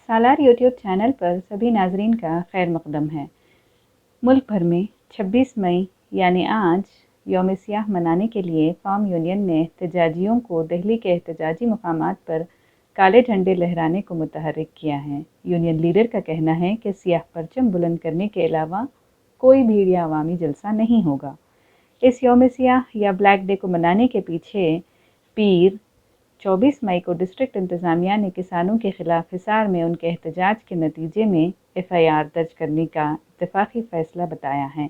सालार YouTube channel पर सभी नाजरीन का खैर मकदम है। मुल्क भर में 26 मई यानी आज यौम सियाह मनाने के लिए फार्म यूनियन ने एहतजाजियों को दिल्ली के एहतजाजी मकामात पर काले झंडे लहराने को मुतहर्रिक किया है। यूनियन लीडर का कहना है कि सियाह परचम बुलंद करने के अलावा कोई भीड़ या अवामी जलसा नहीं होगा। इस यौम सियाह या ब्लैक डे को मनाने के पीछे पीर 24 मई को डिस्ट्रिक्ट इंतज़ामिया ने किसानों के खिलाफ हिसार में उनके एहतजाज के नतीजे में FIR दर्ज करने का इत्तफाक़ी फ़ैसला बताया है।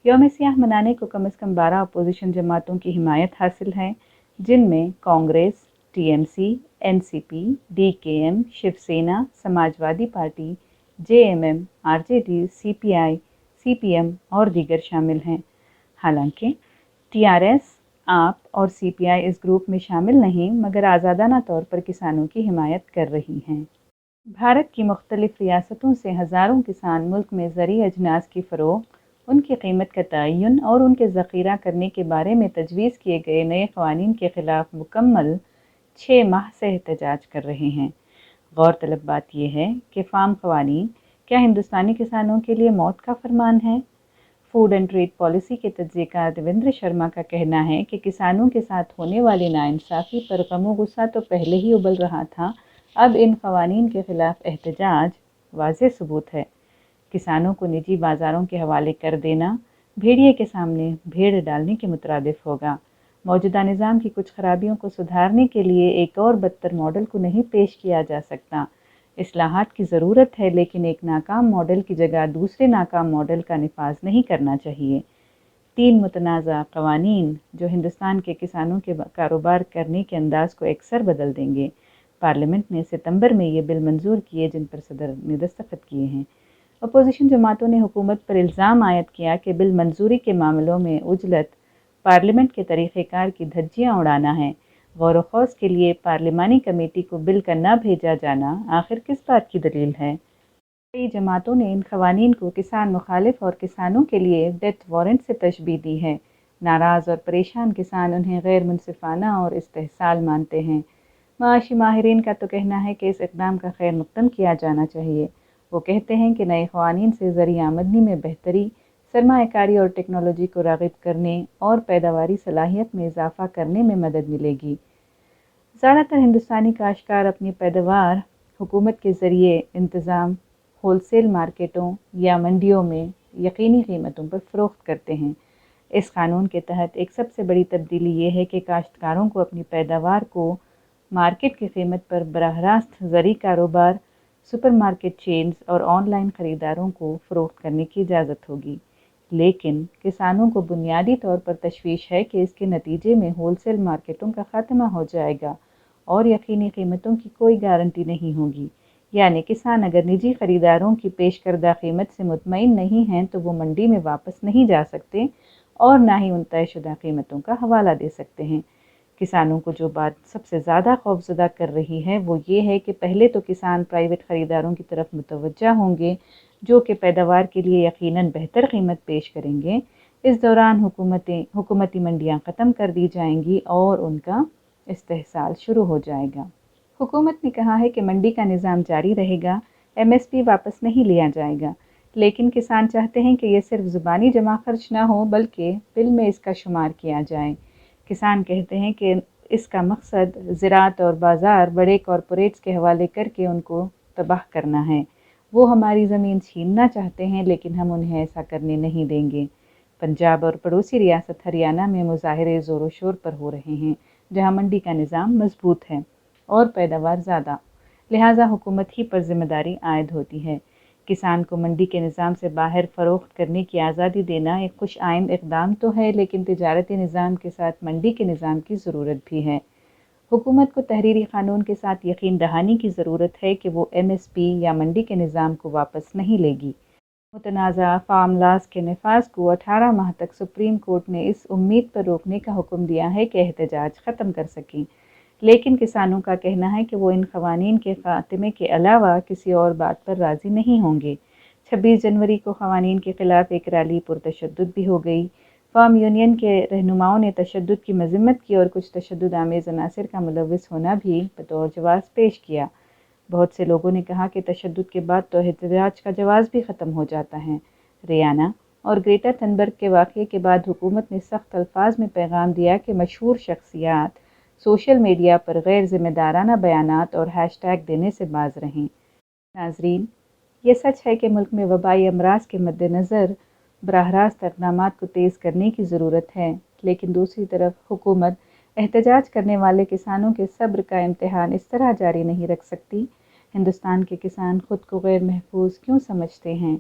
यौम सियाह मनाने को कम से कम 12 अपोजिशन जमातों की हिमायत हासिल है, जिनमें Congress, TMC, NCP, DKM, Shiv Sena, Samajwadi party, JMM, RJD, CPI, CPM और दीगर शामिल हैं। हालांकि TRS, आप और CPI इस ग्रुप में शामिल नहीं, मगर आज़ादाना तौर पर किसानों की हिमायत कर रही हैं। भारत की मुख्तलिफ रियासतों से हज़ारों किसान मुल्क में ज़रूरी अजनास की फ़रोख्त, उनकी कीमत का तयन और उनके ज़ख़ीरा करने के बारे में तजवीज़ किए गए नए क़वानीन के ख़िलाफ़ मुकम्मल 6 माह से एहतजाज कर रहे हैं। गौरतलब बात यह है कि फार्म क़वानीन क्या हिंदुस्तानी किसानों के लिए मौत का फरमान है? फूड एंड ट्रेड पॉलिसी के तज्ज़ियेकार देवेंद्र शर्मा का कहना है कि किसानों के साथ होने वाली नाइंसाफ़ी पर गम गुस्सा तो पहले ही उबल रहा था, अब इन क़वानीन के ख़िलाफ़ एहतजाज वाज़ेह सबूत है। किसानों को निजी बाज़ारों के हवाले कर देना भेड़िए के सामने भेड़ डालने के मुतरादिफ होगा। मौजूदा निज़ाम की कुछ खराबियों को सुधारने के लिए एक और बदतर मॉडल को नहीं पेश किया जा सकता। इस्लाहात की ज़रूरत है, लेकिन एक नाकाम मॉडल की जगह दूसरे नाकाम मॉडल का निफाज नहीं करना चाहिए। 3 मुतनाज़ा क़वानीन जो हिंदुस्तान के किसानों के कारोबार करने के अंदाज़ को एकसर बदल देंगे। पार्लियामेंट ने सितंबर में ये बिल मंजूर किए, जिन पर सदर ने दस्तखत किए हैं। अपोजिशन जमातों ने हुकूमत पर इल्ज़ाम आयद किया कि बिल मंजूरी के मामलों में उजलत पार्लियामेंट के तरीक़ेकार की धज्जियाँ उड़ाना है। गौर ख़ौस के लिए पार्लिमानी कमेटी को बिल का न भेजा जाना आखिर किस बात की दलील है? कई जमातों ने इन क़वानीन को किसान मुखालिफ और किसानों के लिए डेथ वारंट से तशबीह दी है। नाराज़ और परेशान किसान उन्हें गैर मुनसिफाना और इस्तेहसाल मानते हैं। माशी माहिरीन का तो कहना है कि इस इक़दाम का खैर मक़दम किया जाना चाहिए। वो कहते हैं कि नए क़वानीन से ज़रिया आमदनी में बेहतरी, सरमायाकारी और टेक्नोलॉजी को राग़िब करने और पैदावारी सलाहियत में इजाफ़ा करने में मदद मिलेगी। ज़्यादातर हिंदुस्तानी काश्तकार अपनी पैदावार हुकूमत के ज़रिए इंतज़ाम होलसेल मार्केटों या मंडियों में यकीनी कीमतों पर फ़रोख्त करते हैं। इस क़ानून के तहत एक सबसे बड़ी तब्दीली ये है कि काश्तकारों को अपनी पैदावार को मार्केट की कीमत पर बराह रास्त ज़रूरी कारोबार, सुपरमार्केट चेन्स और ऑनलाइन ख़रीदारों को फ़रोख्त करने की इजाज़त होगी। लेकिन किसानों को बुनियादी तौर पर तशवीश है कि इसके नतीजे में होलसेल मार्केटों का ख़ात्मा हो जाएगा और यकीनी कीमतों की कोई गारंटी नहीं होगी। यानी किसान अगर निजी ख़रीदारों की पेश करदा कीमत से मुतमईन नहीं हैं तो वो मंडी में वापस नहीं जा सकते और ना ही उन तयशुदा कीमतों का हवाला दे सकते हैं। किसानों को जो बात सबसे ज़्यादा खौफज़दा कर रही है वो ये है कि पहले तो किसान प्राइवेट ख़रीदारों की तरफ मुतवज्जा होंगे, जो कि पैदावार के लिए यकीनन बेहतर कीमत पेश करेंगे। इस दौरान हुकूमती मंडियाँ ख़त्म कर दी जाएंगी और उनका इस्तेहसाल शुरू हो जाएगा। हुकूमत ने कहा है कि मंडी का निज़ाम जारी रहेगा, MSP वापस नहीं लिया जाएगा, लेकिन किसान चाहते हैं कि ये सिर्फ ज़ुबानी जमा खर्च ना हो बल्कि बिल में इसका शुमार किया जाए। किसान कहते हैं कि इसका मकसद ज़राअत और बाज़ार बड़े कॉरपोरेट्स के हवाले करके उनको तबाह करना है। वो हमारी ज़मीन छीनना चाहते हैं, लेकिन हम उन्हें ऐसा करने नहीं देंगे। पंजाब और पड़ोसी रियासत हरियाणा में मुज़ाहरे ज़ोर शोर पर हो रहे हैं, जहाँ मंडी का निज़ाम मजबूत है और पैदावार ज़्यादा, लिहाजा हुकूमत ही पर ज़िम्मेदारी आयद होती है। किसान को मंडी के निज़ाम से बाहर फ़रोख्त करने की आज़ादी देना एक खुश आइंद इक़दाम तो है, लेकिन तिजारती निज़ाम के साथ मंडी के निज़ाम की ज़रूरत भी है। हुकूमत को तहरीरी क़ानून के साथ यकीन दहानी की ज़रूरत है कि वो MSP या मंडी के निज़ाम को वापस नहीं लेगी। मुतनाज़ा फार्म लॉज़ के नफाज को 18 माह तक सुप्रीम कोर्ट ने इस उम्मीद पर रोकने का हुक्म दिया है कि एहतजाज ख़त्म कर सकें, लेकिन किसानों का कहना है कि वो इन क़वानीन के ख़ात्मे के अलावा किसी और बात पर राज़ी नहीं होंगे। 26 जनवरी को क़वानीन के ख़िलाफ़ एक रैली पुरतशद्दुद भी हो गई। फार्म यूनियन के रहनुमाओं ने तशद्दुद की मज़म्मत की और कुछ तशद्दुद आमेज़ अनासिर का मुलव्विस होना भी बतौर जवाब पेश किया। بہت سے لوگوں نے کہا کہ تشدد کے بعد تو احتجاج کا جواز بھی ختم ہو جاتا ہے۔ ریانہ اور گریٹا تھنبرگ کے واقعے کے بعد حکومت نے سخت الفاظ میں پیغام دیا کہ مشہور شخصیات سوشل میڈیا پر غیر ذمہ دارانہ بیانات اور ہیش ٹیگ دینے سے باز رہیں۔ ناظرین، یہ سچ ہے کہ ملک میں وبائی امراض کے مد نظر براہ راست اقدامات کو تیز کرنے کی ضرورت ہے، لیکن دوسری طرف حکومت احتجاج کرنے والے کسانوں کے صبر کا امتحان اس طرح جاری نہیں رکھ سکتی۔ ہندوستان کے کسان خود کو غیر محفوظ کیوں سمجھتے ہیں؟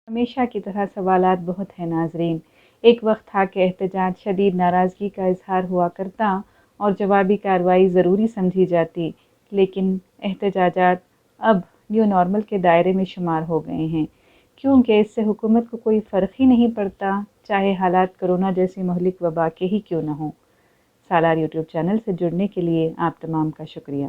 ہمیشہ کی طرح سوالات بہت ہیں ناظرین۔ ایک وقت تھا کہ احتجاج شدید ناراضگی کا اظہار ہوا کرتا اور جوابی کارروائی ضروری سمجھی جاتی، لیکن احتجاجات اب نیو نارمل کے دائرے میں شمار ہو گئے ہیں، کیونکہ اس سے حکومت کو کوئی فرق ہی نہیں پڑتا، چاہے حالات کرونا جیسی مہلک وبا کے ہی کیوں نہ ہوں۔ سالار یوٹیوب چینل سے جڑنے کے لیے آپ تمام کا شکریہ۔